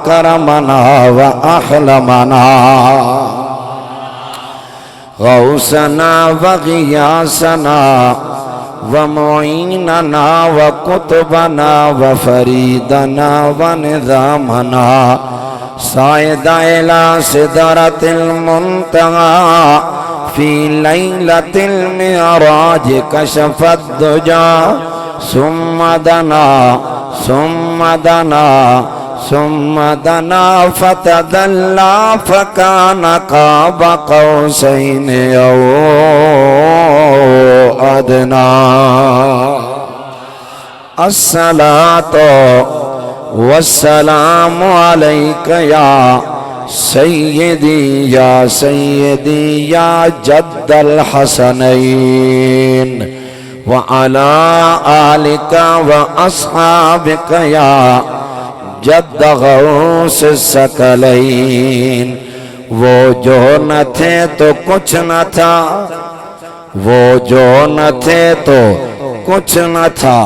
کرمنا وأحلمنا غوثنا وغياثنا ومعيننا وقطبنا وفريدنا ونظامنا صعد إلى سدرة المنتهى في ليلة المعراج كشف الدجى ثم دنا فتدلى فكان قاب قوسين أو أدنى الصلاة والسلام عليك يا سيدي يا سيدي يا جد الحسنين وعلى آلك وأصحابك يا جد غوث الثقلین۔ وہ جو نہ تھے تو کچھ نہ تھا، وہ جو نہ تھے تو کچھ نہ تھا،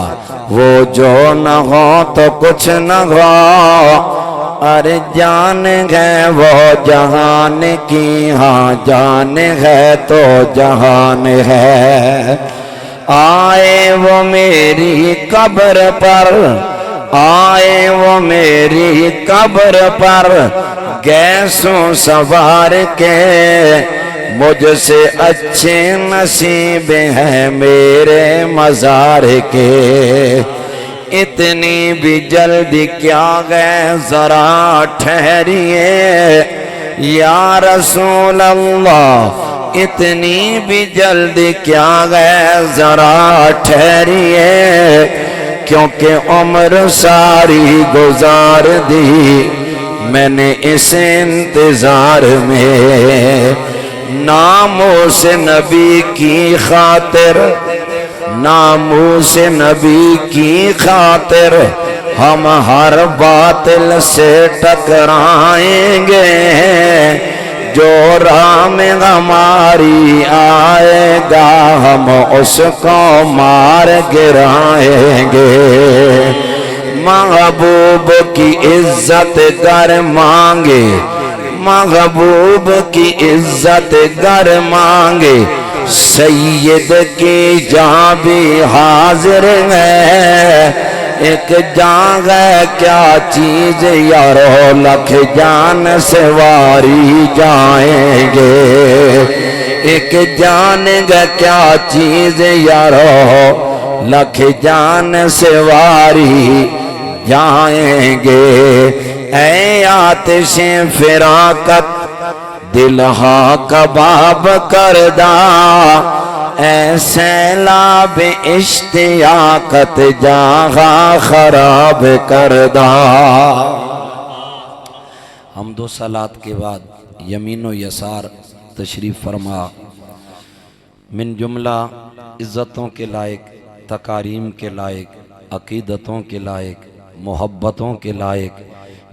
وہ جو نہ ہو تو کچھ نہ ہو، ارے جان ہے وہ جہان کی، ہاں جان ہے تو جہان ہے۔ آئے وہ میری قبر پر، آئے وہ میری قبر پر گیسوں سوار کے، مجھ سے اچھے نصیب ہیں میرے مزار کے۔ اتنی بھی جلدی کیا گئے ذرا ٹھہریے یا رسول اللہ، اتنی بھی جلدی کیا گئے ذرا ٹھہریے، کیونکہ عمر ساری گزار دی میں نے اس انتظار میں۔ ناموس نبی کی خاطر، ناموس نبی کی خاطر ہم ہر باطل سے ٹکرائیں گے، جو راہ میں ہماری آئے گا ہم اس کو مار گرائیں گے۔ محبوب کی عزت گر مانگے، محبوب کی عزت گر مانگے، سید کی جان بھی حاضر ہے۔ ایک جان ہے کیا چیز یارو، لکھ جان سے واری جائیں گے۔ ایک جان ہے کیا چیز یارو، لکھ جان سے واری جائیں گے۔ اے آتش فراقت دل ہا کباب کردہ، اے سیلاب اشتیاقت جاغا خراب کردہ۔ حمد و صلات کے بعد یمین و یسار تشریف فرما۔ من جملہ عزتوں کے لائق، تکاریم کے لائق، عقیدتوں کے لائق، محبتوں کے لائق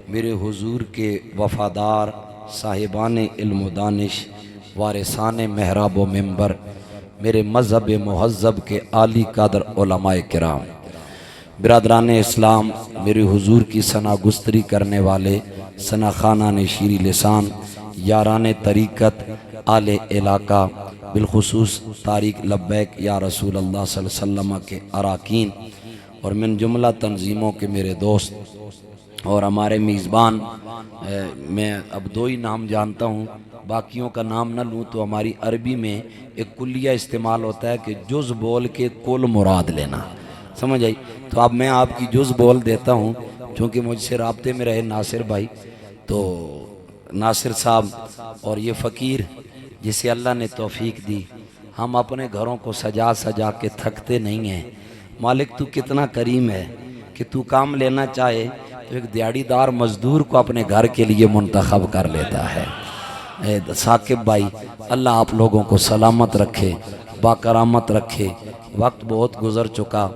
میرے حضور کے وفادار صاحبان علم و دانش، وارثان محراب و منبر، میرے مذہب مہذب کے عالی قدر علماء کرام، برادران اسلام، میرے حضور کی ثنا گستری کرنے والے ثنا خانان شیری لسان، یاران طریقت، آل علاقہ، بالخصوص طارق لبیک یا رسول اللہ صلی اللہ علیہ وسلم کے اراکین، اور من جملہ تنظیموں کے میرے دوست اور ہمارے میزبان۔ میں اب دو ہی نام جانتا ہوں، باقیوں کا نام نہ لوں تو ہماری عربی میں ایک کلیہ استعمال ہوتا ہے کہ جز بول کے کل مراد لینا، سمجھ آئی؟ تو اب میں آپ کی جز بول دیتا ہوں، چونکہ مجھ سے رابطے میں رہے ناصر بھائی، تو ناصر صاحب اور یہ فقیر جسے اللہ نے توفیق دی، ہم اپنے گھروں کو سجا سجا کے تھکتے نہیں ہیں۔ مالک تو کتنا کریم ہے کہ تو کام لینا چاہے تو ایک دیہڑی دار مزدور کو اپنے گھر کے لیے منتخب کر لیتا ہے۔ ثاقب بھائی، اللہ آپ لوگوں کو سلامت رکھے، باکرامت رکھے۔ وقت بہت گزر چکا،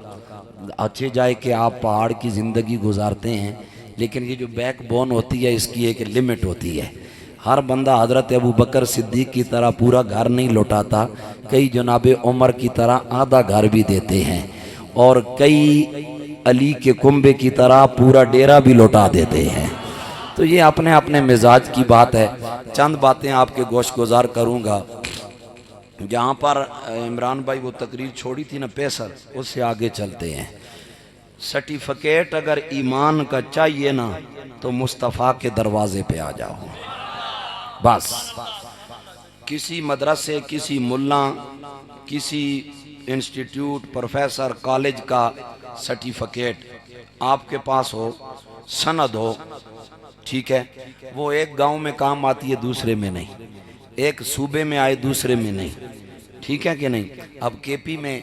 اچھے جائے کہ آپ پہاڑ کی زندگی گزارتے ہیں، لیکن یہ جو بیک بون ہوتی ہے اس کی ایک لمٹ ہوتی ہے۔ ہر بندہ حضرت ابو بکر صدیق کی طرح پورا گھر نہیں لوٹاتا، کئی جناب عمر کی طرح آدھا گھر بھی دیتے ہیں، اور کئی علی کے کنبے کی طرح پورا ڈیرہ بھی لوٹا دیتے ہیں۔ تو یہ اپنے اپنے مزاج کی بات ہے. چند باتیں آپ کے گوش گزار کروں گا. جہاں پر عمران بھائی وہ تقریر چھوڑی تھی نا پیسر، اس سے آگے چلتے ہیں. سرٹیفکیٹ اگر ایمان کا چاہیے نا تو مصطفیٰ کے دروازے پہ آ جاؤ. بس کسی مدرسے، کسی ملا، کسی انسٹیٹیوٹ، پروفیسر، کالج کا سرٹیفکیٹ آپ کے پاس ہو، سند ہو، ٹھیک ہے، وہ ایک گاؤں میں کام آتی ہے دوسرے میں نہیں، ایک صوبے میں آئے دوسرے میں نہیں، ٹھیک ہے کہ نہیں. اب کے پی میں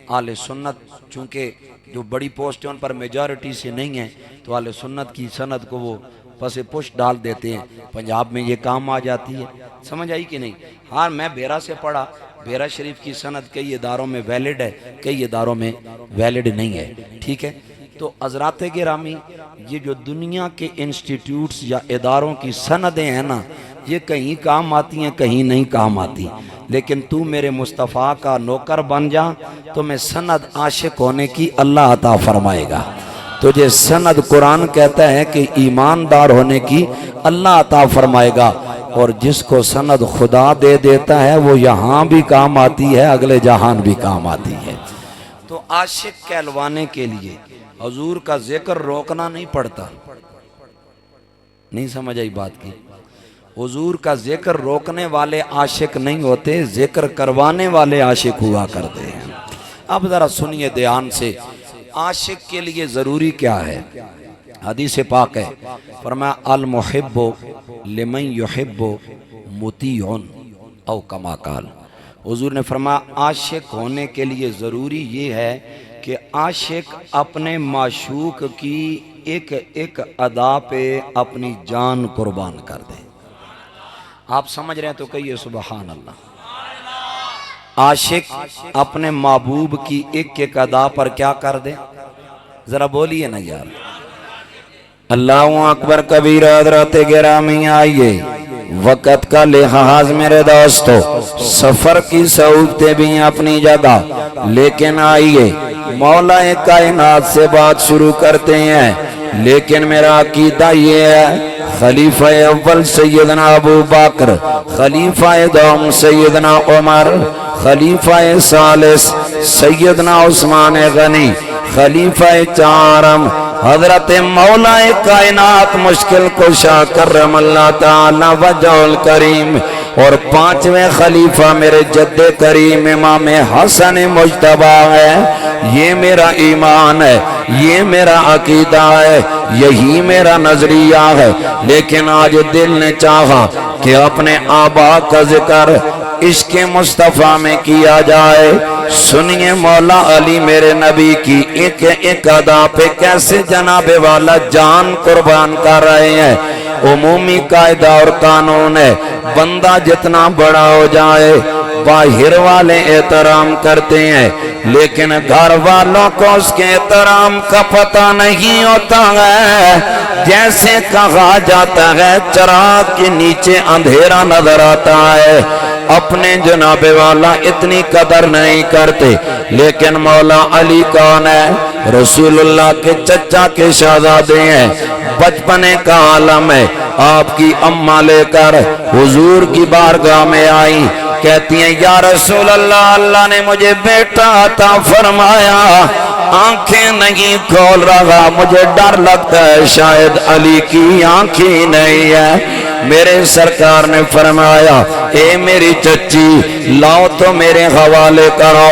اہل سنت چونکہ جو بڑی پوسٹ ہیں ان پر میجارٹی سے نہیں ہیں تو اہل سنت کی سند کو وہ پس پش ڈال دیتے ہیں. پنجاب میں یہ کام آ جاتی ہے. سمجھ آئی کہ نہیں؟ ہاں میں بیرا سے پڑھا، بیرا شریف کی سند کئی اداروں میں ویلڈ ہے، کئی اداروں میں ویلڈ نہیں ہے، ٹھیک ہے. تو حضرات گرامی، یہ جو دنیا کے انسٹیٹیوٹس یا اداروں کی سندیں ہیں نا، یہ کہیں کام آتی ہیں کہیں نہیں کام آتی. لیکن تو میرے مصطفیٰ کا نوکر بن جا تو میں سند عاشق ہونے کی اللہ عطا فرمائے گا. تجھے سند قرآن کہتا ہے کہ ایماندار ہونے کی اللہ عطا فرمائے گا. اور جس کو سند خدا دے دیتا ہے وہ یہاں بھی کام آتی ہے، اگلے جہان بھی کام آتی ہے. تو عاشق کہلوانے کے لیے حضور کا ذکر روکنا نہیں پڑتا. نہیں سمجھ آئی بات کی؟ حضور کا ذکر روکنے والے عاشق نہیں ہوتے، ذکر کروانے والے عاشق ہوا کرتے ہیں. اب ذرا سنیے دھیان سے، عاشق کے لیے ضروری کیا ہے؟ حدیث پاک ہے، فرمایا المحب لمن یحب مطیع او کما قال. حضور نے فرمایا عاشق ہونے کے لیے ضروری یہ ہے کہ عاشق اپنے معشوق کی ایک ایک ادا پہ اپنی جان قربان کر دے. آپ سمجھ رہے ہیں تو کہیے سبحان اللہ. عاشق اپنے محبوب کی ایک ایک ادا پر کیا کر دے؟ ذرا بولیے نا یار. اللہ اکبر کبیر. حضرات گرامی آئیے، وقت کا لحاظ میرے دوستو، سفر کی صعوبتیں بھی اپنی جگہ، لیکن آئیے مولا کائنات سے بات شروع کرتے ہیں. لیکن میرا عقیدہ یہ ہے، خلیفہ اول سیدنا ابو بکر، خلیفہ دوم سیدنا عمر، خلیفہ ثالث سیدنا عثمان غنی، خلیفہ چارم حضرت مولا کائنات مشکل کشا کرم اللہ تعالی وجہ الکریم، اور پانچویں خلیفہ میرے جد کریم امام حسن مجتبی ہے. یہ میرا ایمان ہے، یہ میرا عقیدہ ہے، یہی میرا نظریہ ہے. لیکن آج دل نے چاہا کہ اپنے آبا کا ذکر عشق مصطفیٰ میں کیا جائے. سنیے مولا علی میرے نبی کی ایک ایک ادا پہ کیسے جناب والا جان قربان کر رہے ہیں. عمومی قاعدہ اور قانون ہے، بندہ جتنا بڑا ہو جائے باہر والے احترام کرتے ہیں، لیکن گھر والوں کو اس کے احترام کا پتہ نہیں ہوتا ہے. جیسے کہا جاتا ہے چراغ کے نیچے اندھیرا نظر آتا ہے، اپنے جناب والا اتنی قدر نہیں کرتے. لیکن مولا علی کون ہے؟ رسول اللہ کے چچا کے شہزادے ہیں، بچپنے کا عالم ہے. آپ کی اماں لے کر حضور کی بارگاہ میں آئی، کہتی ہیں یا رسول اللہ، اللہ نے مجھے بیٹا عطا فرمایا، آنکھیں نہیں کھول رہا، مجھے ڈر لگتا ہے شاید علی کی آنکھیں نہیں ہے. میرے سرکار نے فرمایا اے میری چچی لاؤ تو میرے حوالے کرو.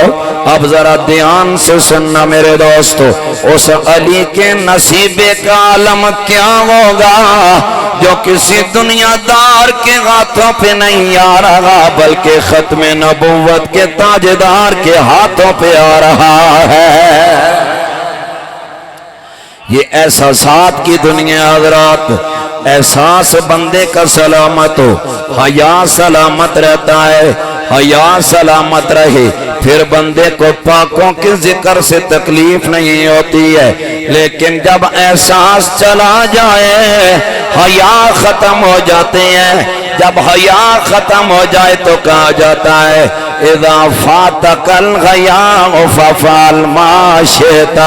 اب ذرا دھیان سے سننا میرے دوستو، اس علی کے نصیبے کا عالم کیا ہوگا جو کسی دنیا دار کے ہاتھوں پہ نہیں آ رہا بلکہ ختم نبوت کے تاجدار کے ہاتھوں پہ آ رہا ہے. یہ احساسات کی دنیا حضرات. احساس بندے کا سلامت ہو، حیا سلامت رہتا ہے، حیا سلامت رہے پھر بندے کو پاکوں کے ذکر سے تکلیف نہیں ہوتی ہے. لیکن جب احساس چلا جائے حیا ختم ہو جاتے ہیں. جب حیا ختم ہو جائے تو کہا جاتا ہے اذا فاتک الحیاء ففعل ما شئت.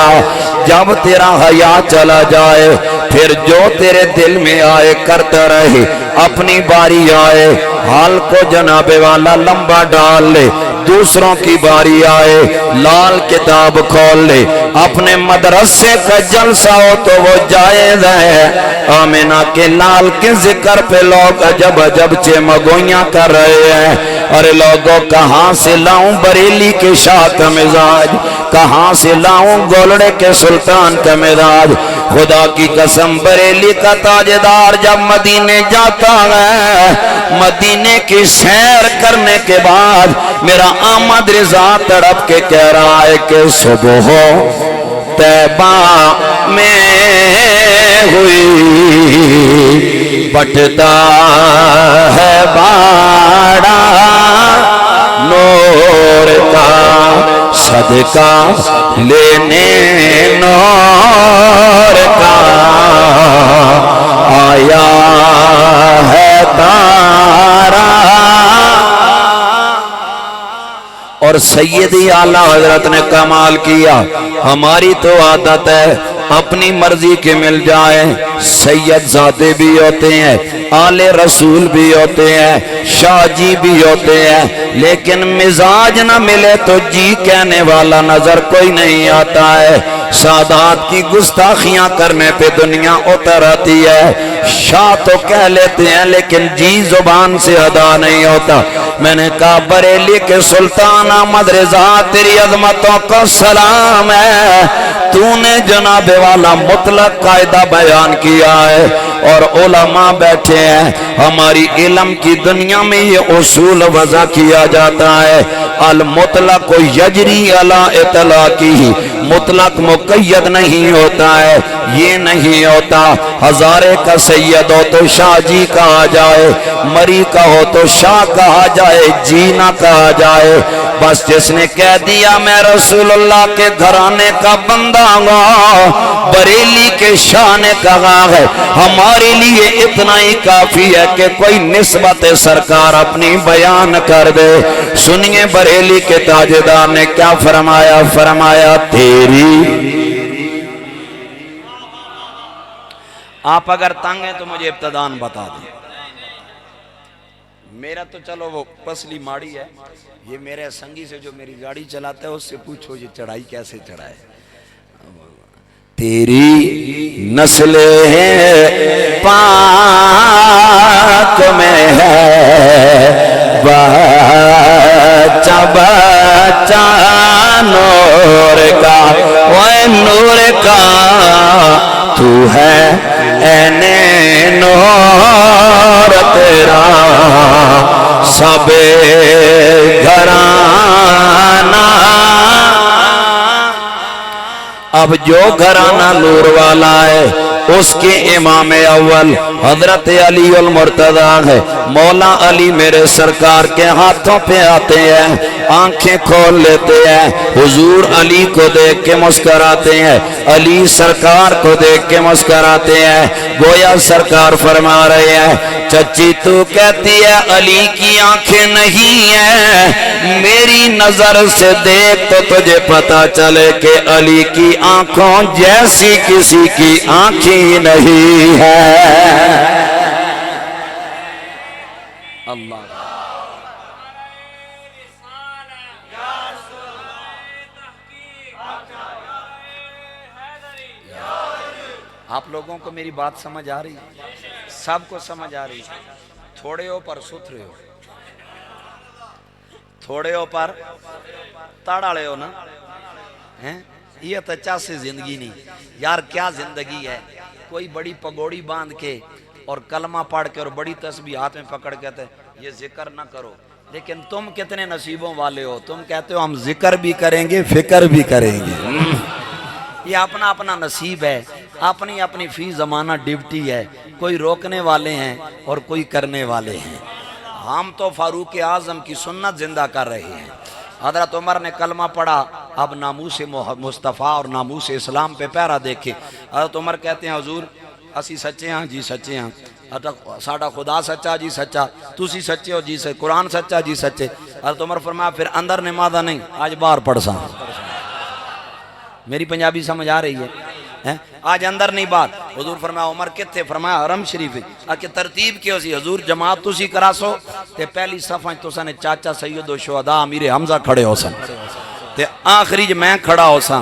جب تیرا حیا چلا جائے پھر جو تیرے دل میں آئے کرتا رہے، اپنی باری آئے حال کو جناب والا لمبا ڈال لے، دوسروں کی باری آئے لال کتاب کھول لے، اپنے مدرسے کا جلسہ ہو تو وہ جائز ہے۔ آمینہ کے لال کے ذکر پہ لوگ عجب عجب چمگویاں کر رہے ہیں، ارے لوگوں کہاں سے لاؤں بریلی کے شاہ کا مزاج، کہاں سے لاؤں گولڑے کے سلطان کا مزاج۔ خدا کی قسم بریلی کا تاجدار جب مدینے جاتا ہے، مدینے کی سیر کرنے کے بعد میرا آمد رضا تڑپ کے کہہ رہا ہے کہ صبح طیبہ میں ہوئی بٹتا ہے باڑا نور کا صدقہ لینے نور کا آیا ہے تارا۔ اور سیدی اعلیٰ حضرت نے کمال کیا، ہماری تو عادت ہے اپنی مرضی کے مل جائیں، سید زادے بھی ہوتے ہیں، آل رسول بھی ہوتے ہیں، شاہ جی بھی ہوتے ہیں، لیکن مزاج نہ ملے تو جی کہنے والا نظر کوئی نہیں آتا ہے۔ سادات کی گستاخیاں کرنے پہ دنیا اتر آتی ہے، شاہ تو کہہ لیتے ہیں لیکن جی زبان سے ادا نہیں ہوتا۔ میں نے کہا بریلی کے سلطان احمد رضا تیری عظمتوں کو سلام ہے، تو نے جناب والا مطلق قاعدہ بیان کیا ہے، اور علماء بیٹھے ہیں، ہماری علم کی دنیا میں یہ اصول وضع کیا جاتا ہے، المطلق یجری علی اطلاقہ، مطلق مقید نہیں ہوتا ہے، یہ نہیں ہوتا ہزارے کا سید ہو تو شاہ جی کہا جائے، مری کا ہو تو شاہ کہا جائے، جی نہ کہا جائے۔ بس جس نے کہہ دیا میں رسول اللہ کے گھرانے کا بندہ ہوں، بریلی کے شاہ نے کہا ہے، ہمارے لیے اتنا ہی کافی ہے کہ کوئی نسبت سرکار اپنی بیان کر دے۔ سنیے بریلی کے تاجدار نے کیا فرمایا، فرمایا تیری، آپ اگر تنگ ہیں تو مجھے ابتدان بتا دیں، میرا تو چلو وہ پسلی ماڑی ہے، یہ میرے سنگی سے جو میری گاڑی چلاتا ہے اس سے پوچھو یہ چڑھائی کیسے چڑھائے۔ تیری نسل پاک میں ہے بچہ بچہ نور کا، وہ نور کا تو ہے این نور تیرا سب گھرانہ۔ اب جو گھرانہ نور والا ہے اس کے امام اول حضرت علی المرتضیٰ ہے، مولا علی میرے سرکار کے ہاتھوں پہ آتے ہیں، آنکھیں کھول لیتے ہیں، حضور علی کو دیکھ کے مسکراتے ہیں، علی سرکار کو دیکھ کے مسکراتے ہیں، گویا سرکار فرما رہے ہیں چچی تو کہتی ہے علی کی آنکھیں نہیں ہیں، میری نظر سے دیکھ تو تجھے پتا چلے کہ علی کی آنکھوں جیسی کسی کی آنکھیں نہیں ہے۔ اللہ آپ لوگوں کو میری بات سمجھ آ رہی ہے؟ سب کو سمجھ آ رہی ہے؟ تھوڑے ہو پر ستھرے ہو، تھوڑے ہو پر تاڑاڑے ہو نا، یہ تو چاہے زندگی نہیں یار، کیا زندگی ہے؟ کوئی بڑی پگوڑی باندھ کے اور کلمہ پڑھ کے اور بڑی تسبیح ہاتھ میں پکڑ کے کہتے ہیں یہ ذکر نہ کرو، لیکن تم کتنے نصیبوں والے ہو، تم کہتے ہو ہم ذکر بھی کریں گے فکر بھی کریں گے۔ یہ اپنا اپنا نصیب ہے، اپنی اپنی فی زمانہ ڈیوٹی ہے، کوئی روکنے والے ہیں اور کوئی کرنے والے ہیں۔ ہم تو فاروق اعظم کی سنت زندہ کر رہے ہیں۔ حضرت عمر نے کلمہ پڑھا، اب ناموس مصطفیٰ اور ناموس اسلام پہ پیرا دیکھے۔ حضرت عمر کہتے ہیں حضور اسی سچے ہیں جی سچے ہیں، ساڑا خدا سچا جی سچا، تسی سچے ہو جی سے، قرآن سچا جی سچے۔ حضرت عمر فرمایا پھر اندر نمازہ نہیں، آج باہر پڑھ سا۔ میری پنجابی سمجھ آ رہی ہے؟ آج اندر نہیں بات. حضور فرمایا عمر کتھے؟ فرمایا حرم شریف. کہ ترتیب کیوں سی؟ حضور جماعت تسی کرا سو تے پہلی صفحہ تو نے چاچا سید و شہداء امیر حمزہ کھڑے ہو سن تے آخری جو میں کھڑا ہو سن.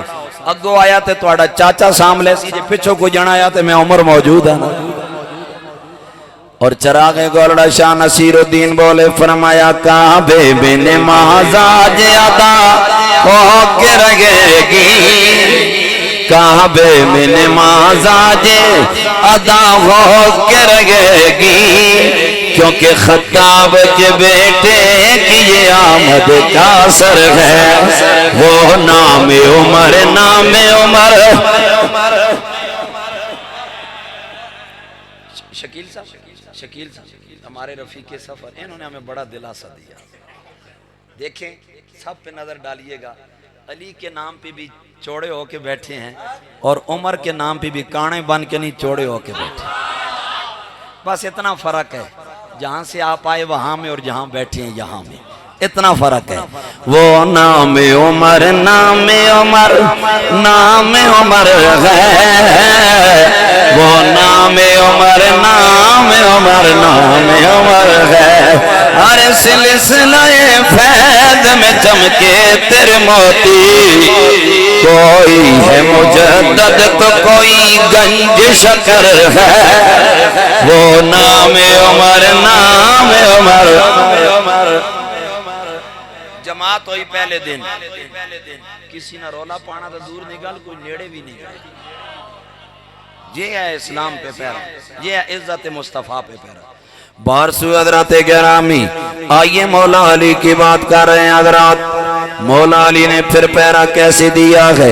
اگو آیا تے توڑا چاچا ساملے سی جے پچھو کو جنا آیا تے میں عمر موجود ہے نا. اور چراغ گولڑا شاہ نصیر الدین بولے فرمایا کعبے بے نماز آج ادا ہو کے رہے گی، کعبے میں نماز آج ادا ہو کے رہے گی، کیونکہ خطاب کے بیٹے کی یہ آمد کا اثر ہے، وہ نام عمر نام عمر. شکیل صاحب ہمارے رفیق سفر، انہوں نے ہمیں بڑا دلاسا دیا. دیکھیں سب پہ نظر ڈالیے گا، علی کے نام پہ بھی چوڑے ہو کے بیٹھے ہیں اور عمر کے نام پہ بھی کانے بن کے نہیں چوڑے ہو کے بیٹھے. بس اتنا فرق ہے، جہاں سے آپ آئے وہاں میں اور جہاں بیٹھے ہیں یہاں میں اتنا فرق ہے. وہ نام عمر نام عمر نام عمر ہے، وہ نام عمر نام عمر نام عمر ہے. ہر سلسلہ فیض میں چمکے تیرے موتی، کوئی ہے مجدد تو کوئی گنج شکر ہے، وہ نام عمر نام عمر. جماعت ہوئی پہلے دن، کسی نہ رولا پانا تو دور نگل، کوئی نیڑے بھی نہیں گئے. یہ ہے اسلام پہ پیرا، یہ ہے عزت مصطفیٰ پہ پیرا. بارسو حضرات گرامی آئیے مولا علی کی بات کر رہے ہیں حضرات. مولا علی نے پھر پیرا کیسے دیا ہے؟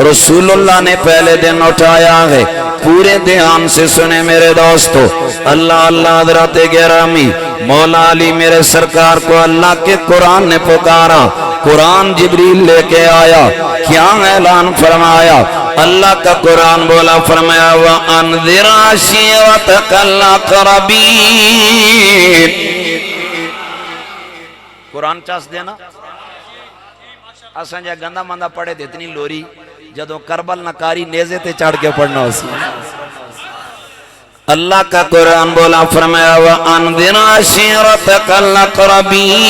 رسول اللہ نے پہلے دن اٹھایا ہے. پورے دھیان سے سنے میرے دوستو، اللہ اللہ حضرات گرامی. مولا علی میرے سرکار کو اللہ کے قرآن نے پکارا، قرآن جبریل لے کے آیا، کیا اعلان فرمایا؟ اللہ کا قرآن بولا فرمایا وَأَنذِرْ عَشِيرَتَكَ الْأَقْرَبِينَ. قرآن چاس دینا اساں جا گندہ مندہ پڑھے دے اتنی لوری جدو کربل نکاری نیزے تے چڑھ کے پڑھنا ہو سی. اللہ کا قرآن بولا فرمایا وَأَنذِرْ عَشِيرَتَكَ الْأَقْرَبِينَ.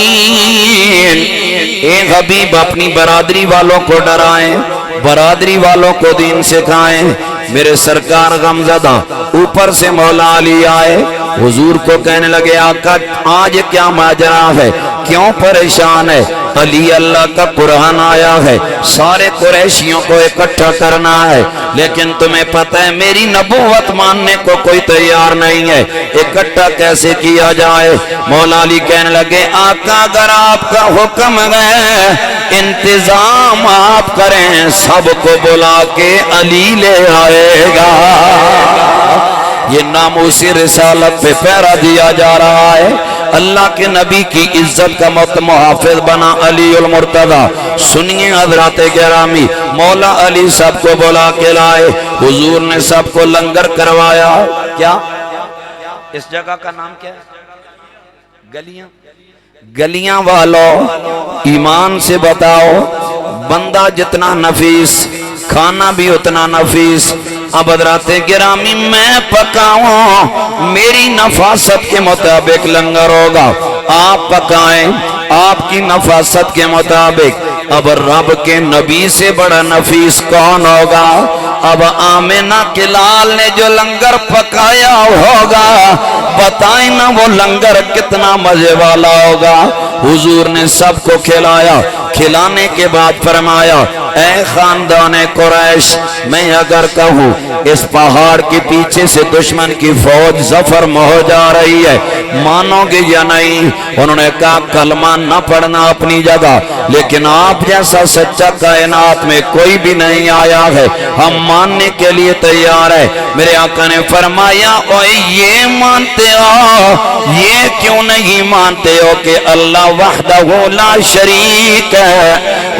اے حبیب اپنی برادری والوں کو ڈرائیں، برادری والوں کو دین سکھائیں. میرے سرکار غمزدہ اوپر سے مولا علی آئے، حضور کو کہنے لگے آقا آج کیا ماجرا ہے، کیوں پریشان ہے؟ علی اللہ کا قرآن آیا ہے، سارے قریشیوں کو اکٹھا کرنا ہے، لیکن تمہیں پتہ ہے میری نبوت ماننے کو کوئی تیار نہیں ہے، اکٹھا کیسے کیا جائے؟ مولا علی کہنے لگے آقا اگر آپ کا حکم ہے انتظام آپ کریں، سب کو بلا کے علی لے آئے گا. یہ ناموسی رسالت پہ پیرا دیا جا رہا ہے. اللہ کے نبی کی عزت کا محافظ بنا علی المرتضی. سنیے حضرات گرامی، مولا علی سب کو بلا کے لائے، حضور نے سب کو لنگر کروایا. کیا اس جگہ کا نام کیا ہے؟ گلیاں. گلیاں والوں ایمان سے بتاؤ، بندہ جتنا نفیس کھانا بھی اتنا نفیس. اب حضرات گرامی میں پکاؤں میری نفاست کے مطابق لنگر ہوگا، آپ پکائیں آپ کی نفاست کے مطابق. اب رب کے نبی سے بڑا نفیس کون ہوگا؟ اب آمنہ کے لال نے جو لنگر پکایا ہوگا، بتائیں نا وہ لنگر کتنا مزے والا ہوگا. حضور نے سب کو کھلایا، کھلانے کے بعد فرمایا اے خاندان قریش، میں اگر کہوں اس پہاڑ کے پیچھے سے دشمن کی فوج ظفر ہو جا رہی ہے، مانو گے یا نہیں؟ انہوں نے کہا کلمہ نہ پڑھنا اپنی جگہ، لیکن آپ جیسا سچا کائنات میں کوئی بھی نہیں آیا ہے، ہم ماننے کے لیے تیار ہے. میرے آقا نے فرمایا اوے یہ مانتے ہو، یہ کیوں نہیں مانتے ہو کہ اللہ وحدہ لا شریک ہے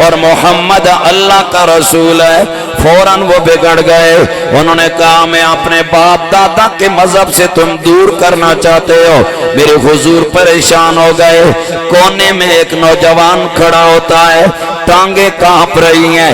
اور محمد اللہ کا رسول ہے؟ فوراً وہ بگڑ گئے. انہوں نے کہا میں اپنے باپ دادا کے مذہب سے تم دور کرنا چاہتے ہو. میرے حضور پریشان ہو گئے. کونے میں ایک نوجوان کھڑا ہوتا ہے، ٹانگیں کانپ رہی ہیں،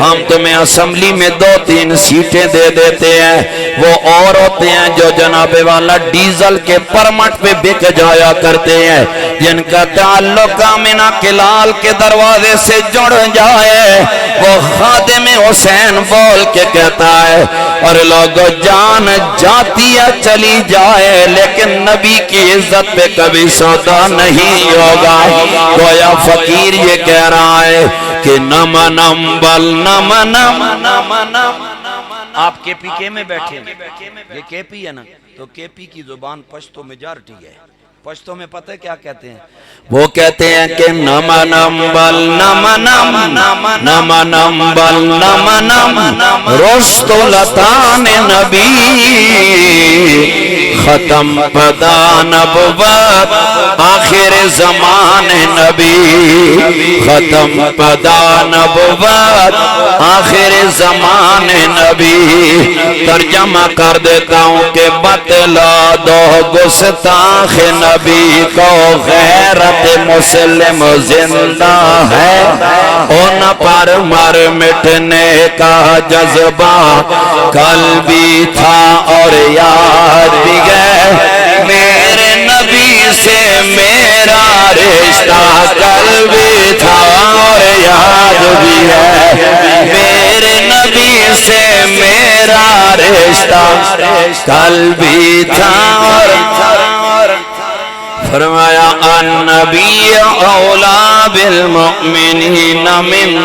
ہم تمہیں اسمبلی میں 2-3 سیٹیں دے دیتے ہیں۔ وہ اور ہوتے ہیں جو جناب والا ڈیزل کے پرمٹ پہ بک جایا کرتے ہیں، جن کا تعلق آمنہ کلال کے دروازے سے جڑ جائے۔ وہ خادم حسین بول کے کہتا ہے اور لوگوں جان جاتی ہے چلی جائے لیکن نبی کی عزت پہ کبھی سودا نہیں ہوگا۔ گویا فقیر یہ کہہ رہا ہے کہ نم نم بل نم نم نم نم۔ آپ کے پی کے میں بیٹھے ہیں، یہ کے پی ہے نا، تو کے پی کی زبان پشتو میجارٹی ہے۔ پشتو میں پتہ ہے کیا کہتے ہیں؟ وہ کہتے ہیں کہ نم نم بل نم نم نم نم بل نم نم رست لطان نبی ختم پدا نبوت آخر زمان نبی ختم پدا نبوت آخر زمان نبی۔ ترجمہ کر دیتا ہوں کہ بتلا دو گستاخ نبی کو غیرت مسلم زندہ ہے، ان پر مر مٹنے کا جذبہ کل بھی تھا اور یاد بھی ہے۔ میرے نبی سے میرا رشتہ کل بھی تھا اور یاد بھی ہے۔ میرے نبی سے میرا رشتہ کل بھی تھا اور فرمایا النبی اولا بالمؤمنین من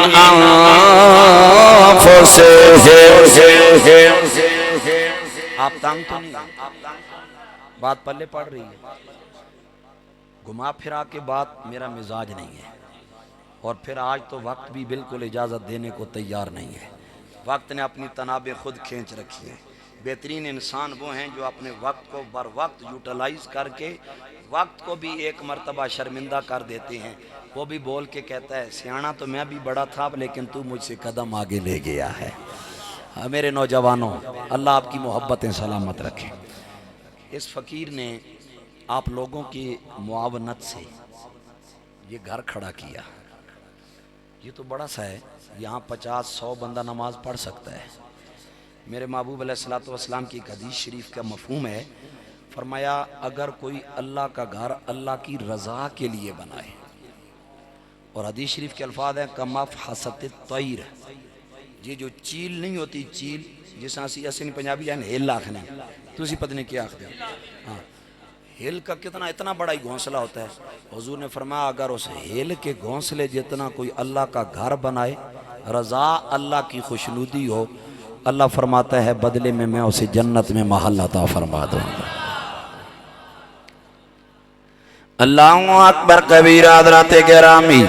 انفسہم۔ آپ تانگ تو نہیں، بات پلے پڑ رہی ہے؟ گھما پھرا کے بات میرا مزاج نہیں ہے، اور پھر آج تو وقت بھی بالکل اجازت دینے کو تیار نہیں ہے۔ وقت نے اپنی تنابیں خود کھینچ رکھی ہیں۔ بہترین انسان وہ ہیں جو اپنے وقت کو بر وقت یوٹیلائز کر کے وقت کو بھی ایک مرتبہ شرمندہ کر دیتے ہیں۔ وہ بھی بول کے کہتا ہے سیانا تو میں بھی بڑا تھا لیکن تو مجھ سے قدم آگے لے گیا ہے۔ میرے نوجوانوں، اللہ آپ کی محبتیں سلامت رکھے۔ اس فقیر نے آپ لوگوں کی معاونت سے یہ گھر کھڑا کیا۔ یہ تو بڑا سا ہے، یہاں 50-100 بندہ نماز پڑھ سکتا ہے۔ میرے محبوب علیہ السلام کی ایک حدیث شریف کا مفہوم ہے، فرمایا اگر کوئی اللہ کا گھر اللہ کی رضا کے لیے بنائے، اور حدیث شریف کے الفاظ ہیں کمفحصۃ الطیر، یہ جو چیل نہیں ہوتی، چیل جس اسی پنجابی جائیں ہل آخنے، تو اسی پتہ نہیں کیا آخر ہاں، ہل کا کتنا اتنا بڑا ہی گھونسلہ ہوتا ہے۔ حضور نے فرمایا اگر اس ہل کے گھونسلے جتنا کوئی اللہ کا گھر بنائے، رضا اللہ کی خوشنودی ہو، اللہ فرماتا ہے بدلے میں میں اسے جنت میں محل عطا فرما دوں گا۔ اللہ اکبر کبیرہ حضرات گرامی،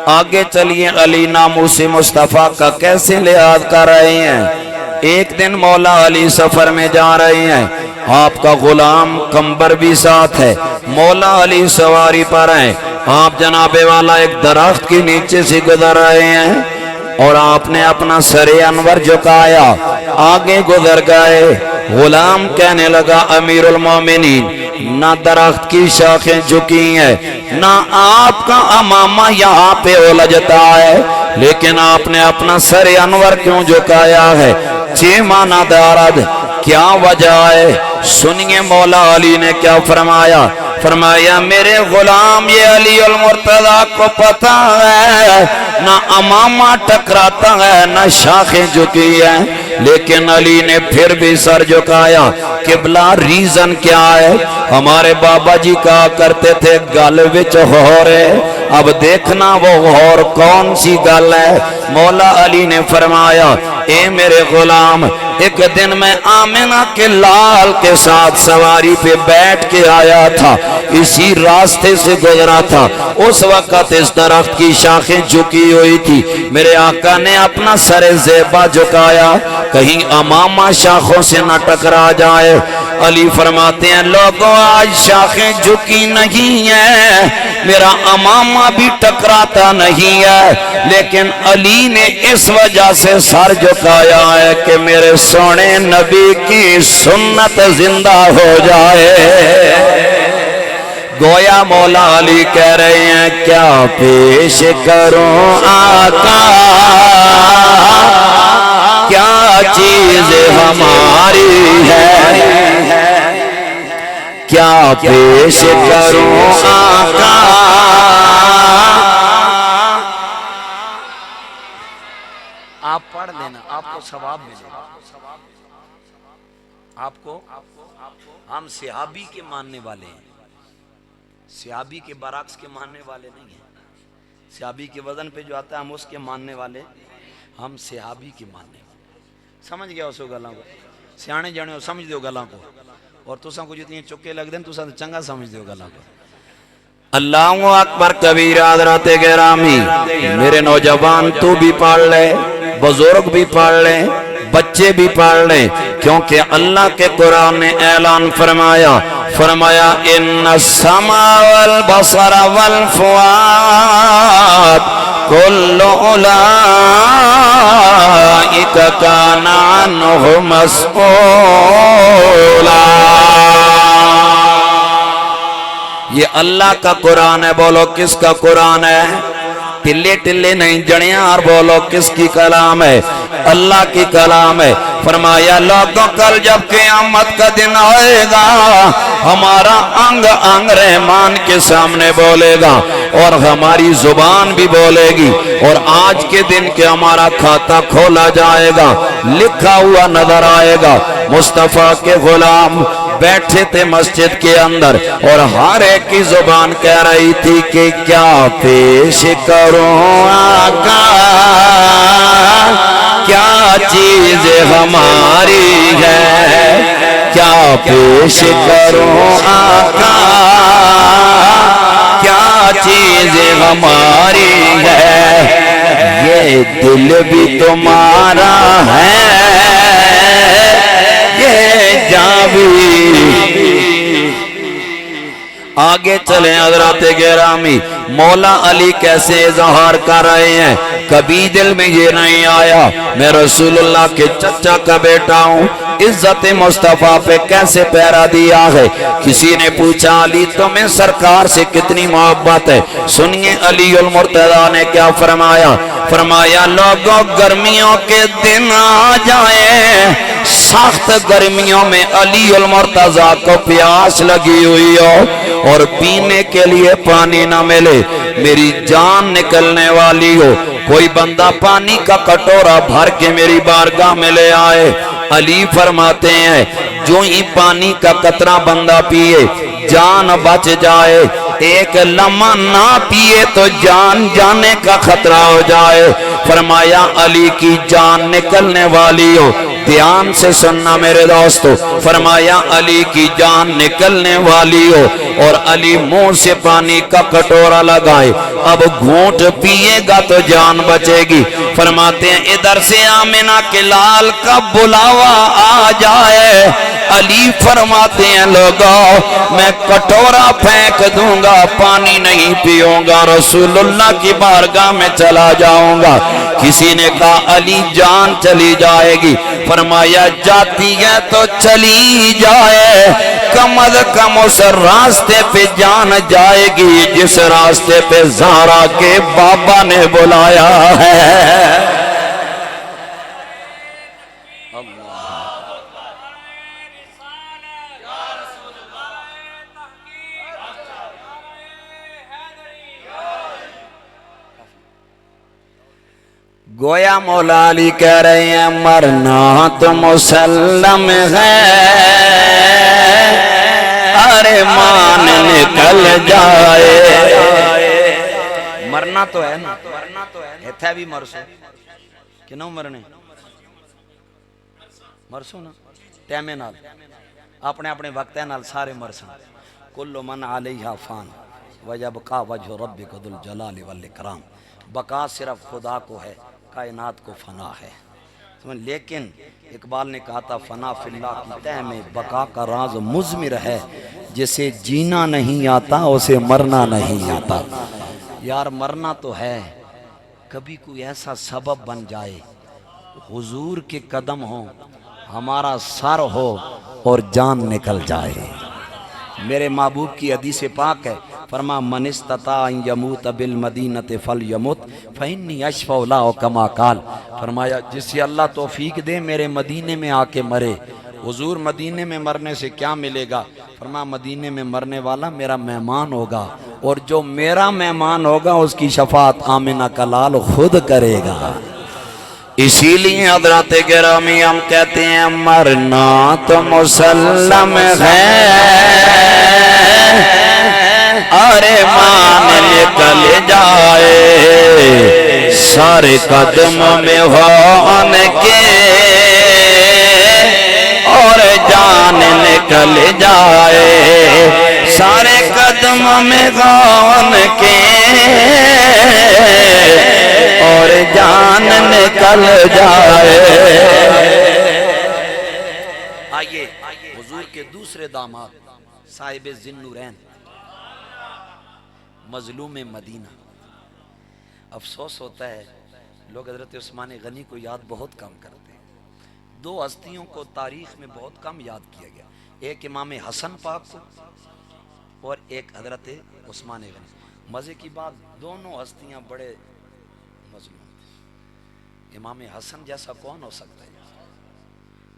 آگے چلیے علی ناموس مصطفیٰ کا کیسے لحاظ کر رہے ہیں۔ ایک دن مولا علی سفر میں جا رہے ہیں، آپ کا غلام کمبر بھی ساتھ ہے، مولا علی سواری پر ہیں، آپ جناب والا ایک درخت کے نیچے سے گزر رہے ہیں اور آپ نے اپنا سر انور جھکایا، آگے گزر گئے۔ غلام کہنے لگا امیر المومنین، نہ درخت کی شاخیں جھکی ہیں، نہ آپ کا امامہ یہاں پہ الجھتا ہے، لیکن آپ نے اپنا سر انور کیوں جھکایا ہے؟ چھ معنی دارد، کیا وجہ ہے؟ سنیے مولا علی نے کیا فرمایا۔ فرمایا میرے غلام یہ علی المرتضیٰ کو پتہ ہے نہ امامہ ٹکراتا ہے نہ شاخیں جھکی ہیں، لیکن علی نے پھر بھی سر جھکایا۔ قبلہ ریزن کیا ہے؟ ہمارے بابا جی کہا کرتے تھے گل وچ ہور ہے، اب دیکھنا وہ ہور کون سی گل ہے۔ مولا علی نے فرمایا اے میرے غلام، ایک دن میں آمنہ کے لال کے ساتھ سواری پہ بیٹھ کے آیا تھا، اسی راستے سے گزرا تھا، اس وقت اس درخت کی شاخیں جھکی ہوئی تھی، میرے آقا نے اپنا سر زیبا جھکایا کہیں امامہ شاخوں سے نہ ٹکرا جائے۔ علی فرماتے ہیں لوگوں آج شاخیں جھکی نہیں ہیں، میرا امامہ بھی ٹکراتا نہیں ہے، لیکن علی نے اس وجہ سے سر جھکایا ہے کہ میرے سونے نبی کی سنت زندہ ہو جائے۔ گویا مولا علی کہہ رہے ہیں کیا پیش کروں آقا کیا چیز ہماری ہے کیا پیش کروں آقا آپ پڑھ لینا آپ کو ثواب ملے گا آپ کو ہم صحابی کے ماننے والے ہیں صحابی کے برعکس کے ماننے والے نہیں ہیں صحابی کے وزن پہ جو آتا ہے ہم اس کے ماننے والے ہم صحابی کے ماننے والے سمجھ گیا اس گلاں کو سیانے جانے ہو سمجھ دیو گلاں کو اور تساں کو جتنی چکے لگ دیں تساں چنگا سمجھ دیو گلاں کو اللہ اکبر کبیرہ حضرات گرامی میرے نوجوان تو بھی پڑھ لے بزرگ بھی پڑھ لیں بچے بھی پڑھ لیں کیونکہ اللہ کے قرآن نے اعلان فرمایا ان السمع والبصر والفؤاد کل اولئک کان عنہ مسئولا یہ اللہ کا قرآن ہے بولو کس کا قرآن ہے ٹلے ٹلے نہیں جڑیاں بولو کس کی کلام ہے اللہ کی کلام ہے فرمایا لوگوں کل جب قیامت کا دن آئے گا ہمارا انگ انگ رحمان کے سامنے بولے گا اور ہماری زبان بھی بولے گی اور آج کے دن کے ہمارا کھاتا کھولا جائے گا لکھا ہوا نظر آئے گا مصطفیٰ کے غلام بیٹھے تھے مسجد کے اندر اور ہر ایک کی زبان کہہ رہی تھی کہ کیا پیش کروں آقا کیا چیز ہماری ہے کیا پیش کروں آقا کیا چیز ہماری ہے یہ دل بھی تمہارا ہے آگے چلیں حضرات گرامی مولا علی کیسے اظہار کر رہے ہیں کبھی دل میں یہ نہیں آیا میں رسول اللہ کے چچا کا بیٹا ہوں عزت مصطفیٰ پہ کیسے پیرا دیا ہے کسی نے پوچھا علی تمہیں سرکار سے کتنی محبت ہے سنیے علی المرتضی نے کیا فرمایا لوگوں گرمیوں کے دن آ جائیں سخت گرمیوں میں علی المرتضی کو پیاس لگی ہوئی ہو اور پینے کے لیے پانی نہ ملے میری جان نکلنے والی ہو کوئی بندہ پانی کا کٹورا بھر کے میری بارگاہ میں لے آئے علی فرماتے ہیں جو ہی پانی کا قطرہ بندہ پیے جان بچ جائے ایک لمحہ نہ پیے تو جان جانے کا خطرہ ہو جائے فرمایا علی کی جان نکلنے والی ہو دھیان سے سننا میرے دوستو فرمایا علی کی جان نکلنے والی ہو اور علی منہ سے پانی کا کٹورا لگائے اب گھونٹ پیے گا تو جان بچے گی فرماتے ہیں ادھر سے آمنہ کے لال کا بلاوا آ جائے علی فرماتے ہیں لوگوں میں کٹورا پھینک دوں گا پانی نہیں پیوں گا رسول اللہ کی بارگاہ میں چلا جاؤں گا کسی نے کہا علی جان چلی جائے گی فرمایا جاتی ہے تو چلی جائے کم از کم اس راستے پہ جان جائے گی جس راستے پہ زہرا کے بابا نے بلایا ہے گویا مولا علی کہہ رہے ہیں مرنا تو مسلم ہے ارے مان نکل جائے مرنا تو ہے نا ایتھا بھی مرسو کہ نہ مرنے مرسو نا ٹیمے نال اپنے اپنے وقت نال سارے مرسن کل من علیہا فان ویبقا وجہ ربک ذو الجلال والاکرام بقا صرف خدا کو ہے کائنات کو فنا ہے لیکن اقبال نے کہا تھا فنا فی اللہ کی تہ میں بقا کا راز مضمر ہے جسے جینا نہیں آتا اسے مرنا نہیں آتا یار مرنا تو ہے کبھی کوئی ایسا سبب بن جائے حضور کے قدم ہو ہمارا سر ہو اور جان نکل جائے میرے محبوب کی حدیث پاک ہے، فرما من استطاع ان یموت بالمدینۃ فلیمت فانی اشفع له کما قال، فرمایا جسے اللہ توفیق دے میرے مدینے میں آ کے مرے۔ حضور مدینے میں مرنے سے کیا ملے گا؟ فرما مدینے میں مرنے والا میرا مہمان ہوگا، اور جو میرا مہمان ہوگا اس کی شفاعت آمنہ کا لال خود کرے گا۔ اسی لیے حضرات گرامی ہم کہتے ہیں مرنا تو مسلم ہے، ارے مان نکل جائے سارے قدم میں ہون کے، اور جان نکل جائے سارے قدم میں ہون کے، اور جان نکل جائے۔ آئیے حضور کے دوسرے داماد صاحب ذی-النورین مظلوم مدینہ۔ افسوس ہوتا ہے لوگ حضرت عثمان غنی کو یاد بہت کم کرتے ہیں۔ دو ہستیوں کو تاریخ میں بہت کم یاد کیا گیا، ایک امام حسن پاک کو اور ایک حضرت عثمان غنی۔ مزے کی بات دونوں ہستیاں بڑے مظلوم تھے۔ امام حسن جیسا کون ہو سکتا ہے؟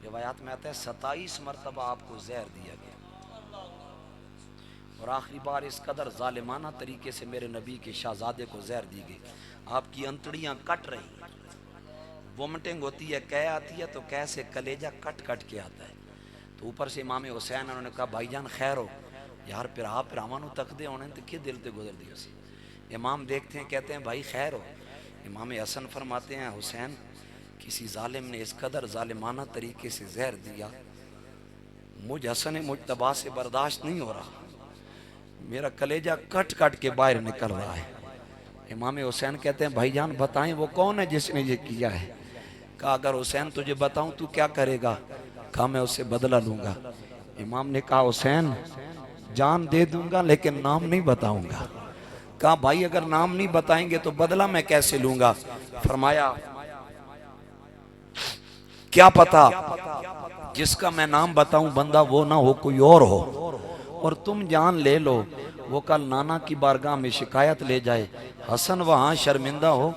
روایات میں آتا ہے 27 مرتبہ آپ کو زہر دیا گیا، اور آخری بار اس قدر ظالمانہ طریقے سے میرے نبی کے شہزادے کو زہر دی گئی، آپ کی انتڑیاں کٹ رہی ہیں، وومٹنگ ہوتی ہے، کہہ آتی ہے تو کہہ سے کلیجہ کٹ کٹ کے آتا ہے۔ تو اوپر سے امام حسین انہوں نے کہا بھائی جان خیر ہو یار، پھر آپ پراوانو تک دے ہونے تو کیا دل تے گزر دی اسی۔ امام دیکھتے ہیں کہتے ہیں بھائی خیر ہو۔ امام حسن فرماتے ہیں حسین کسی ظالم نے اس قدر ظالمانہ طریقے سے زہر دیا، مجھ حسن مجتبیٰ سے برداشت نہیں ہو رہا، میرا کلیجہ کٹ کٹ کے باہر نکل رہا ہے۔ امام حسین کہتے ہیں بھائی جان بتائیں وہ کون ہے جس نے یہ کیا ہے؟ کہا اگر حسین تجھے بتاؤں تو کیا کرے گا؟ کہا میں اسے بدلہ لوں گا۔ امام نے کہا حسین جان دے دوں گا لیکن نام نہیں بتاؤں گا۔ کہا بھائی اگر نام نہیں بتائیں گے تو بدلہ میں کیسے لوں گا؟ فرمایا کیا پتا جس کا میں نام بتاؤں بندہ وہ نہ ہو کوئی اور ہو، اور تم جان لے لو، وہ کل نانا کی بارگاہ میں شکایت لے جائے، حسن وہاں شرمندہ ہو،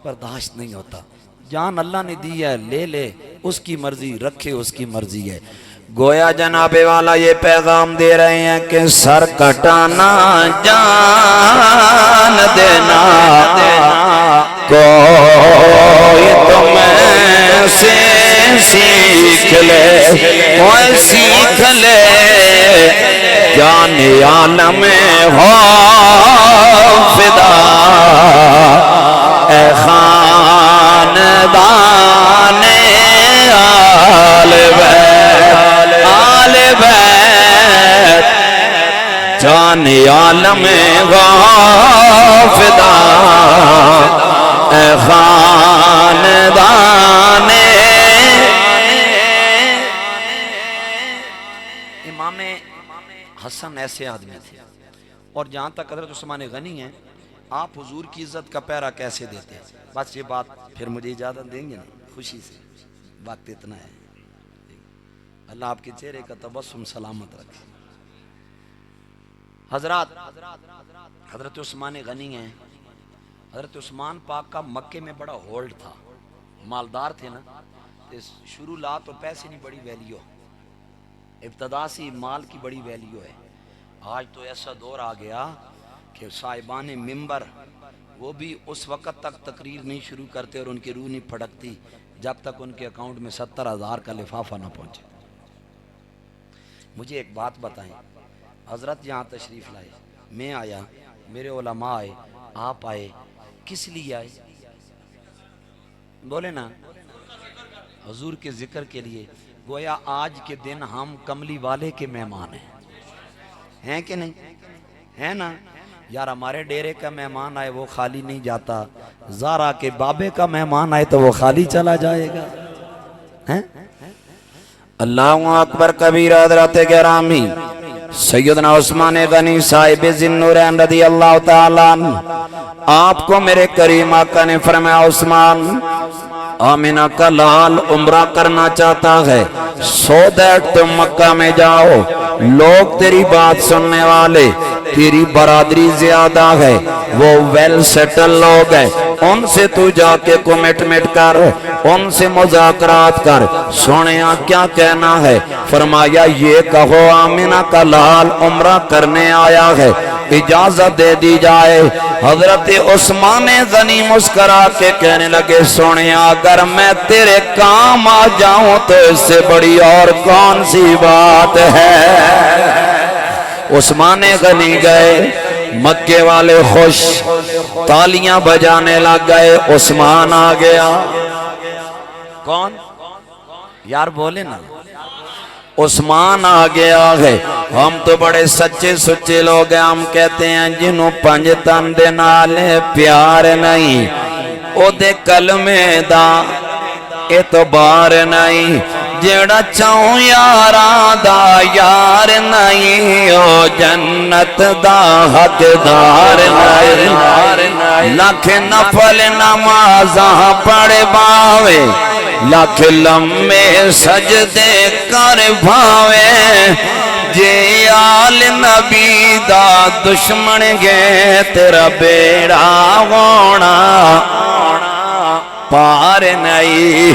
برداشت نہیں ہوتا۔ جان اللہ نے دی ہے لے لے، اس کی مرضی رکھے، اس کی مرضی ہے۔ گویا جناب والا یہ پیغام دے رہے ہیں کہ سر کٹانا جان دینا کوئی تم سے سیکھ لے، کوئی سیکھ لے، جان عالم ہو فدا، اے خاندان آل بیت، جان عالم ہو فدا، اے خاندان۔ امام حسن ایسے آدمی تھے، اور جہاں تک حضرت عثمان غنی ہیں آپ حضور کی عزت کا پیرا کیسے دیتے ہیں؟ بس یہ بات پھر مجھے اجازت دیں گے نا؟ خوشی سے وقت اتنا ہے، اللہ آپ کے چہرے کا تبسم سلامت رکھے۔ حضرات حضرت عثمان غنی ہیں، حضرت عثمان پاک کا مکے میں بڑا ہولڈ تھا، مالدار تھے نا، شروع لا تو پیسے نہیں بڑی ویلیو، ابتدا سے مال کی بڑی ویلیو ہے۔ آج تو ایسا دور آ گیا کہ صاحبان ممبر وہ بھی اس وقت تک تقریر نہیں شروع کرتے اور ان کی روح نہیں پھڑکتی جب تک ان کے اکاؤنٹ میں 70,000 کا لفافہ نہ پہنچے۔ مجھے ایک بات بتائیں، حضرت یہاں تشریف لائے، میں آیا، میرے علماء آئے، آپ آئے، کس لیے آئے؟ بولے نا، حضور کے ذکر کے لیے۔ گویا آج کے دن ہم کملی والے کے مہمان ہیں کہ نہیں؟ ہے نا یار، ہمارے ڈیرے کا مہمان آئے وہ خالی نہیں جاتا، زارا کے بابے کا مہمان آئے تو وہ خالی چلا جائے گا۔ اللہ اکبر کبیرہ حضرات گرامی، سیدنا عثمان غنی صاحب ذی-النورین رضی اللہ تعالیٰ عنہ آپ کو میرے کریم آقا نے فرمایا عثمان آمینہ کا لال عمرہ کرنا چاہتا ہے سو دیٹ تم مکہ میں جاؤ لوگ تیری بات سننے والے تیری برادری زیادہ ہے وہ ویل سیٹل لوگ ہیں ان سے تو جا کے کمٹمنٹ کر ان سے مذاکرات کر سوڑیاں کیا کہنا ہے فرمایا یہ کہو آمینہ کا لال عمرہ کرنے آیا ہے اجازت دے دی جائے حضرت عثمان غنی مسکرا کے کہنے لگے سوڑیاں اگر میں تیرے کام آ جاؤں تو اس سے بڑی اور کون سی بات ہے عثمان غنی گئے مکے والے خوش تالیاں بجانے لگ گئے عثمان آ گیا کون یار بولے نا عثمان آ گیا ہے ہم تو بڑے سچے سچے لوگ ہیں ہم کہتے ہیں جنہوں پنج تندے نالے پیار نہیں او دے کلمے دا اعتبار نہیں جیڑا چاہوں یاران دا یار نہیں او جنت دا حقدار نہیں لکھ نفل نمازاں پڑھ باوے لکھ لمبے سجدے کر بھاوے جے آل نبی دا دشمن گے تیرا بیڑا ہونا پار نہیں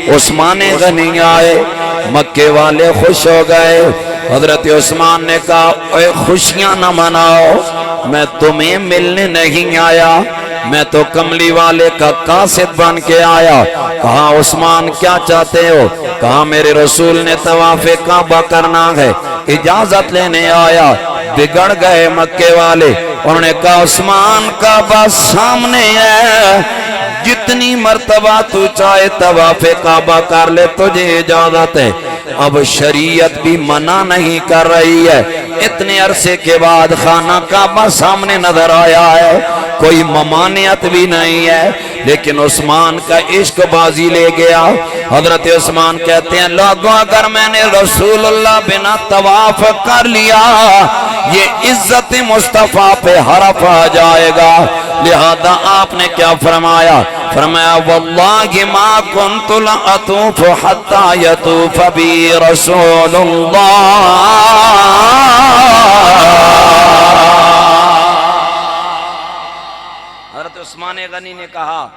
عثمان غنی آئے مکے والے خوش ہو گئے حضرت عثمان نے کہا اے خوشیاں نہ مناؤ میں تمہیں ملنے نہیں آیا میں تو کملی والے کا قاصد بن کے آیا کہا عثمان کیا چاہتے ہو کہا میرے رسول نے طواف کعبہ کرنا ہے اجازت لینے آیا بگڑ گئے مکے والے انہوں نے کہا عثمان کعبہ سامنے ہے جتنی مرتبہ تو چاہے طواف کعبہ کر لے تجھے اجازت ہے اب شریعت بھی منع نہیں کر رہی ہے اتنے عرصے کے بعد خانہ کعبہ سامنے نظر آیا ہے کوئی ممانعت بھی نہیں ہے لیکن عثمان کا عشق بازی لے گیا حضرت عثمان کہتے ہیں لوگوں اگر میں نے رسول اللہ بنا طواف کر لیا یہ عزت مصطفیٰ پہ حرف آ جائے گا لہذا آپ نے کیا فرمایا فرمایا واللہ ما کنت لأطوف حتی یطوف بی رسول اللہ حضرت عثمان غنی نے کہا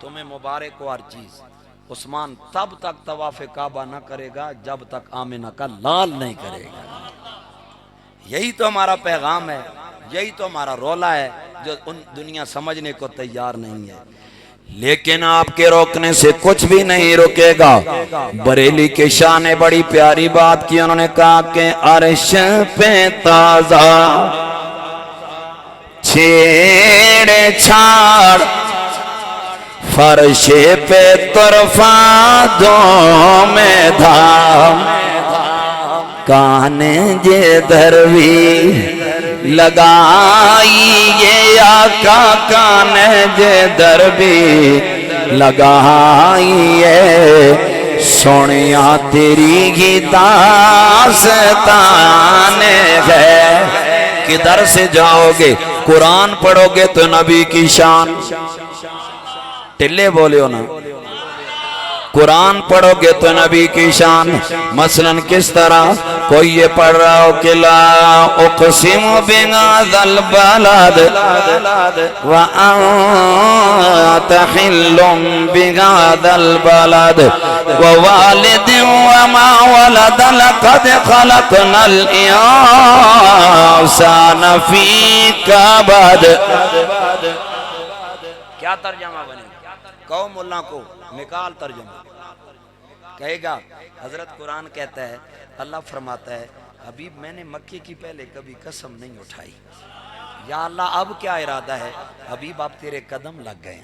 تمہیں مبارک ہو ہر چیز عثمان تب تک طواف کعبہ نہ کرے گا جب تک آمنہ کا لال نہیں کرے گا یہی تو ہمارا پیغام ہے یہی تو ہمارا رولا ہے جو ان دنیا سمجھنے کو تیار نہیں ہے لیکن آپ کے روکنے سے کچھ بھی نہیں رکے گا بریلی کے شاہ نے بڑی پیاری بات کی انہوں نے کہا کہ عرش پہ تازہ چھیڑے چھاڑ فرش پہ طرفہ دو میں دھام کانے جے دھروی لگائی یہ آقا کانے جے دھروی لگائی یہ سونیاں تیری ہی داستان ہے کدھر سے جاؤ گے قرآن پڑھو گے تو نبی کی شان ٹلے بولے ہو نا قرآن پڑھو گے تو نبی کی شان مثلاً کس طرح کوئی یہ پڑھ رہا ہو کہ لا اقسم بہذا البلد وانت حل بہذا البلد ووالد وما ولد لقد خلقنا الانسان فی کبد کیا ترجمہ بنے قوم اللہ کو نکال ترجمہ کہے گا حضرت قرآن کہتا ہے اللہ فرماتا ہے حبیب میں نے مکے کی پہلے کبھی قسم نہیں اٹھائی یا اللہ اب کیا ارادہ ہے حبیب آپ تیرے قدم لگ گئے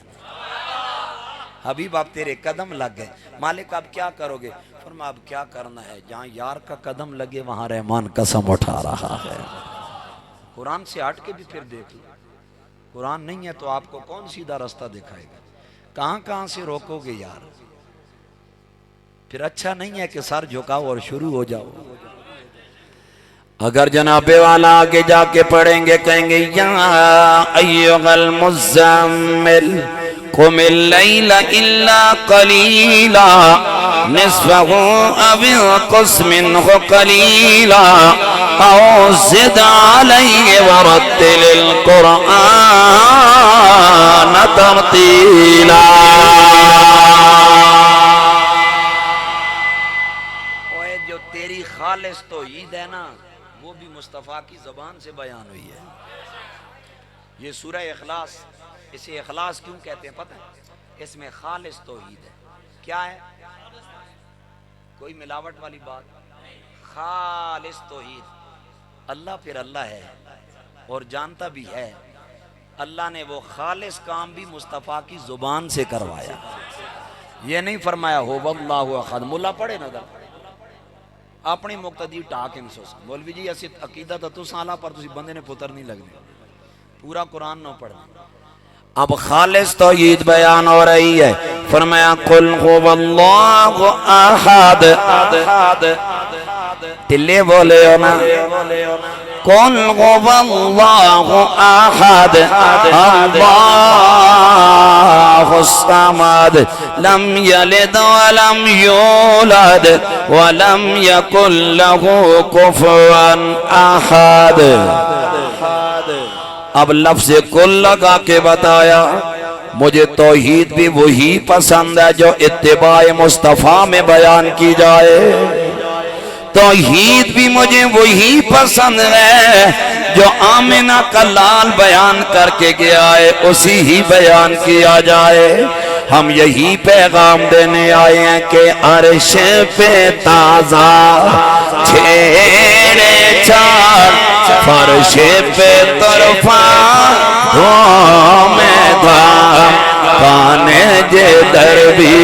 حبیب آپ تیرے قدم لگ گئے مالک آپ کیا کرو گے فرما اب کیا کرنا ہے جہاں یار کا قدم لگے وہاں رحمان قسم اٹھا رہا ہے قرآن سے ہٹ کے بھی پھر دیکھ لو قرآن نہیں ہے تو آپ کو کون سیدھا راستہ دکھائے گا کہاں کہاں سے روکو گے یار پھر اچھا نہیں ہے کہ سر جھکاؤ اور شروع ہو جاؤ اگر جناب والا آگے جا کے پڑھیں گے کہیں گے یا ایھا المزمل قم اللیل الا قلیلا نصفہ او انقص منہ قلیلا او زد علیہ ورتل القرآن ترتیلا۔ جو تیری خالص توحید ہے نا وہ بھی مصطفیٰ کی زبان سے بیان ہوئی ہے۔ یہ سورہ اخلاص، اسے اخلاص کیوں کہتے ہیں پتہ ہے؟ اس میں خالص توحید ہے۔ کیا ہے؟ کوئی ملاوٹ والی بات، خالص توحید۔ اللہ پھر اللہ ہے اور جانتا بھی ہے، اللہ نے وہ خالص کام بھی مصطفیٰ کی زبان سے کروایا۔ یہ نہیں فرمایا ہو واللہ احد، ملا پڑھے نہ در اپنی مقتدی ٹاک انسوس مولوی جی ایسی عقیدہ تھا تو سالہ پر تسی بندے نے پتر نہیں لگنے، پورا قرآن نہ پڑھنا۔ اب خالص توحید بیان ہو رہی ہے، فرمایا قل هو اللہ احد، تلے بولے ہو نا، قل هو اللہ احد اللہ الصمد لم یلد ولم یولد ولم یکن له کفوا احد۔ اب لفظ کل لگا کے بتایا مجھے توحید بھی وہی پسند ہے جو اتباع مصطفیٰ میں بیان کی جائے، توحید بھی مجھے وہی پسند ہے جو آمنہ کا لال بیان کر کے گیا ہے اسی ہی بیان کیا جائے۔ ہم یہی پیغام دینے آئے ہیں کہ عرش پہ تازہ چھیڑے چار، فرش پہ طرفہ میں دھام کانے جے در بھی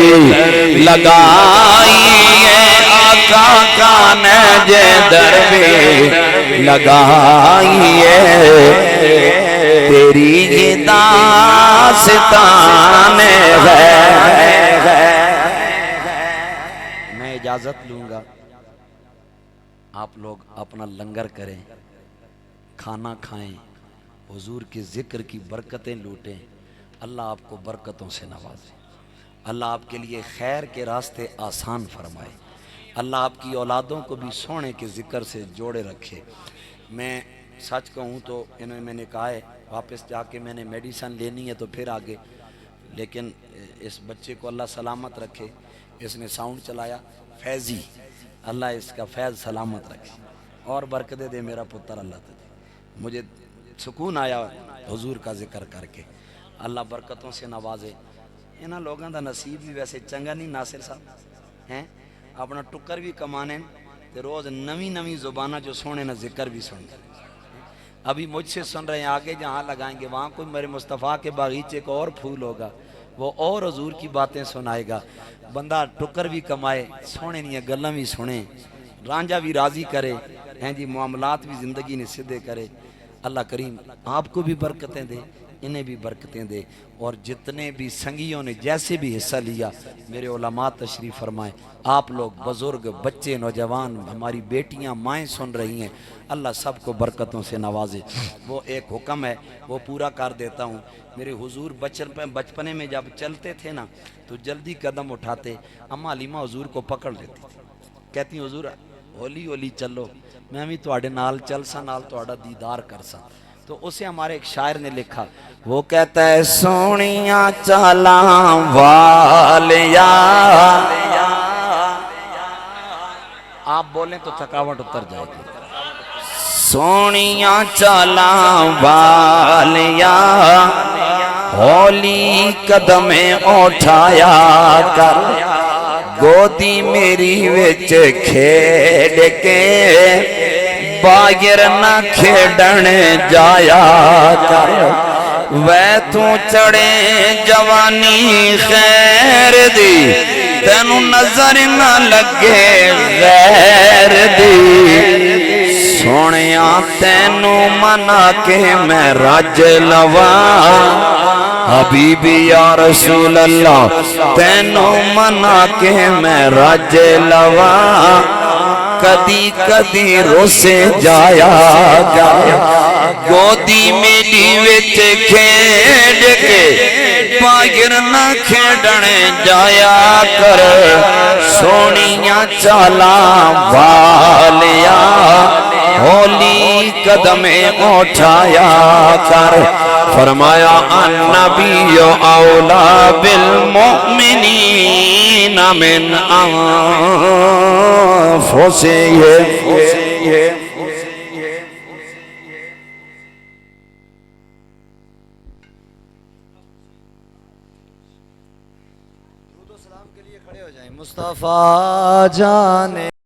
لگائی ہے، آقا کانے جے در بھی لگائی ہے، تیری یہ داستان ہے۔ میں اجازت لوں گا، آپ لوگ اپنا لنگر کریں، کھانا کھائیں، حضور کے ذکر کی برکتیں لوٹیں، اللہ آپ کو برکتوں سے نوازے، اللہ آپ کے لیے خیر کے راستے آسان فرمائے، اللہ آپ کی اولادوں کو بھی سونے کے ذکر سے جوڑے رکھے۔ میں سچ کہوں تو انہوں میں نے کہا ہے واپس جا کے میں نے میڈیسن لینی ہے تو پھر آگے، لیکن اس بچے کو اللہ سلامت رکھے، اس نے ساؤنڈ چلایا فیضی، اللہ اس کا فیض سلامت رکھے اور برکتیں دے میرا پتر اللہ تجھے۔ مجھے سکون آیا حضور کا ذکر کر کے، اللہ برکتوں سے نوازے۔ انہاں لوگاں دا نصیب بھی ویسے چنگا نہیں ناصر صاحب ہیں، اپنا ٹکر بھی کمانے تے روز نوی نوی زبانہ جو سونے نہ ذکر بھی سن۔ ابھی مجھ سے سن رہے ہیں، آگے جہاں لگائیں گے وہاں کوئی میرے مصطفیٰ کے باغیچے کو اور پھول ہوگا، وہ اور حضور کی باتیں سنائے گا۔ بندہ ٹکر بھی کمائے، سونے نہیں گلاں بھی سنے، رانجھا بھی راضی کرے ہیں جی، معاملات بھی زندگی نے سدھے کرے۔ اللہ کریم آپ کو بھی برکتیں دے، انہیں بھی برکتیں دے، اور جتنے بھی سنگیوں نے جیسے بھی حصہ لیا میرے علماء تشریف فرمائیں، آپ لوگ بزرگ بچے نوجوان ہماری بیٹیاں مائیں سن رہی ہیں، اللہ سب کو برکتوں سے نوازے۔ وہ ایک حکم ہے وہ پورا کر دیتا ہوں، میرے حضور بچپنے میں جب چلتے تھے نا تو جلدی قدم اٹھاتے، اما علیمہ حضور کو پکڑ لیتی تھی، کہتی حضور ہولی ہولی چلو، میں بھی تواڈے نال چل سا، نال تواڈا دیدار کر سا۔ تو اسے ہمارے ایک شاعر نے لکھا، وہ کہتا ہے سونیاں چالاں والیا، آپ بولیں تو تھکاوٹ اتر جائے گی، سونیاں چالاں والیا ہولی قدمیں اٹھایا کر، گودی میری وچ کھیڈ کے باغر نہ کھیڈن جایا کر، وے تو چڑھے جوانی خیر دی، تینوں نظر نہ لگے غیر دی، سونیاں تینوں منا کے میں رج لواں، حبیبی یا رسول اللہ تینوں منا کے میں رج لواں، کدی کدی روسے جایا کر گودی میری وچ کھیڈ کے باہر نہ کھیڈنے جایا کر سونیاں چالاں والیا ہولی قدم اٹھایا کر فرمایا النبی اولا بالمؤمنین من انفسہم مصطفیٰ جانے